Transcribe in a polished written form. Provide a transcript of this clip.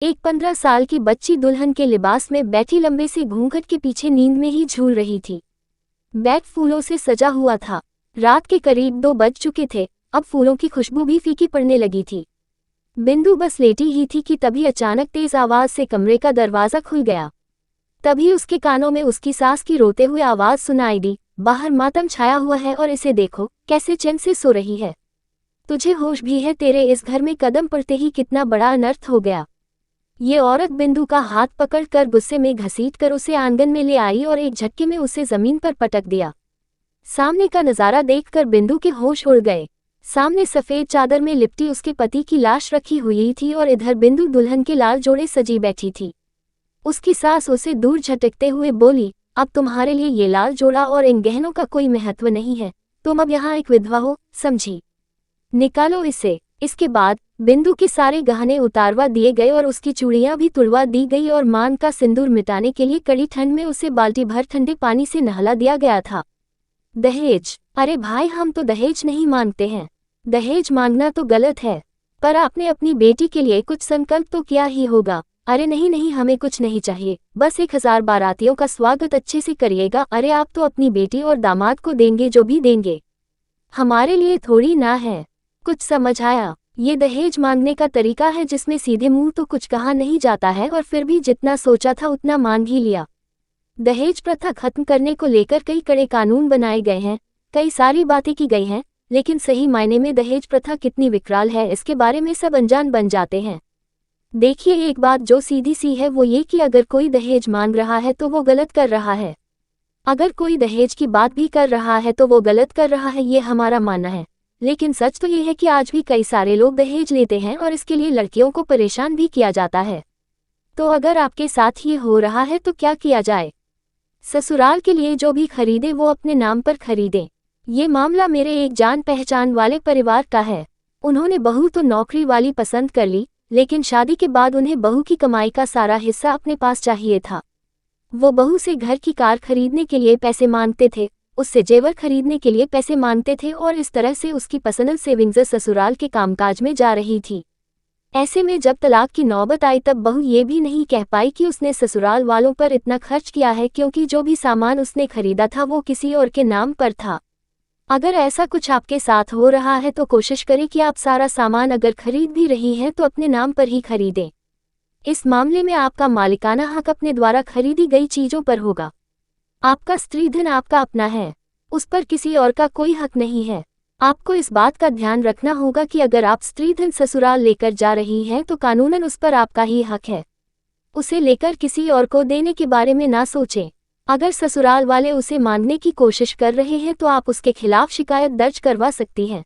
एक 15 साल की बच्ची दुल्हन के लिबास में बैठी लंबे से घूंघट के पीछे नींद में ही झूल रही थी। बैग फूलों से सजा हुआ था। रात के करीब 2 बज चुके थे। अब फूलों की खुशबू भी फीकी पड़ने लगी थी। बिंदु बस लेटी ही थी कि तभी अचानक तेज आवाज से कमरे का दरवाजा खुल गया। तभी उसके कानों में उसकी सास की रोते हुए आवाज सुनाई दी, बाहर मातम छाया हुआ है और इसे देखो कैसे चैन से सो रही है। तुझे होश भी है? तेरे इस घर में कदम पड़ते ही कितना बड़ा अनर्थ हो गया। ये औरत बिंदु का हाथ पकड़कर गुस्से में घसीटकर उसे आंगन में ले आई और एक झटके में उसे जमीन पर पटक दिया। सामने का नजारा देखकर बिंदु के होश उड़ गए। सामने सफेद चादर में लिपटी उसके पति की लाश रखी हुई थी और इधर बिंदु दुल्हन के लाल जोड़े सजी बैठी थी। उसकी सास उसे दूर झटकते हुए बोली, अब तुम्हारे लिए ये लाल जोड़ा और इन गहनों का कोई महत्व नहीं है। तुम अब यहाँ एक विधवा हो, समझी? निकालो इसे। इसके बाद बिंदु के सारे गहने उतारवा दिए गए और उसकी चूड़ियां भी तुड़वा दी गई और मान का सिंदूर मिटाने के लिए कड़ी ठंड में उसे बाल्टी भर ठंडे पानी से नहला दिया गया था। दहेज? अरे भाई, हम तो दहेज नहीं मांगते हैं। दहेज मांगना तो गलत है, पर आपने अपनी बेटी के लिए कुछ संकल्प तो किया ही होगा। अरे नहीं नहीं, हमें कुछ नहीं चाहिए, बस 1000 बारातियों का स्वागत अच्छे से करिएगा। अरे आप तो अपनी बेटी और दामाद को देंगे जो भी देंगे, हमारे लिए थोड़ी ना है। कुछ समझ आया? ये दहेज मांगने का तरीका है जिसमें सीधे मुंह तो कुछ कहा नहीं जाता है और फिर भी जितना सोचा था उतना मांग ही लिया। दहेज प्रथा खत्म करने को लेकर कई कड़े कानून बनाए गए हैं, कई सारी बातें की गई हैं, लेकिन सही मायने में दहेज प्रथा कितनी विकराल है इसके बारे में सब अनजान बन जाते हैं। देखिए, एक बात जो सीधी सी है वो ये कि अगर कोई दहेज मांग रहा है तो वो गलत कर रहा है। अगर कोई दहेज की बात भी कर रहा है तो वो गलत कर रहा है, ये हमारा मानना है। लेकिन सच तो ये है कि आज भी कई सारे लोग दहेज लेते हैं और इसके लिए लड़कियों को परेशान भी किया जाता है। तो अगर आपके साथ ये हो रहा है तो क्या किया जाए? ससुराल के लिए जो भी खरीदे वो अपने नाम पर खरीदें। ये मामला मेरे एक जान पहचान वाले परिवार का है। उन्होंने बहू तो नौकरी वाली पसंद कर ली, लेकिन शादी के बाद उन्हें बहू की कमाई का सारा हिस्सा अपने पास चाहिए था। वो बहू से घर की कार खरीदने के लिए पैसे मांगते थे, उससे जेवर खरीदने के लिए पैसे मांगते थे और इस तरह से उसकी पर्सनल सेविंग्स ससुराल के कामकाज में जा रही थी। ऐसे में जब तलाक की नौबत आई तब बहू ये भी नहीं कह पाई कि उसने ससुराल वालों पर इतना खर्च किया है, क्योंकि जो भी सामान उसने खरीदा था वो किसी और के नाम पर था। अगर ऐसा कुछ आपके साथ हो रहा है तो कोशिश करें कि आप सारा सामान अगर खरीद भी रही हैं तो अपने नाम पर ही खरीदें। इस मामले में आपका मालिकाना हक अपने द्वारा खरीदी गई चीजों पर होगा। आपका स्त्रीधन आपका अपना है, उस पर किसी और का कोई हक नहीं है। आपको इस बात का ध्यान रखना होगा कि अगर आप स्त्रीधन ससुराल लेकर जा रही हैं तो कानूनन उस पर आपका ही हक है। उसे लेकर किसी और को देने के बारे में ना सोचें। अगर ससुराल वाले उसे मांगने की कोशिश कर रहे हैं तो आप उसके खिलाफ शिकायत दर्ज करवा सकती हैं।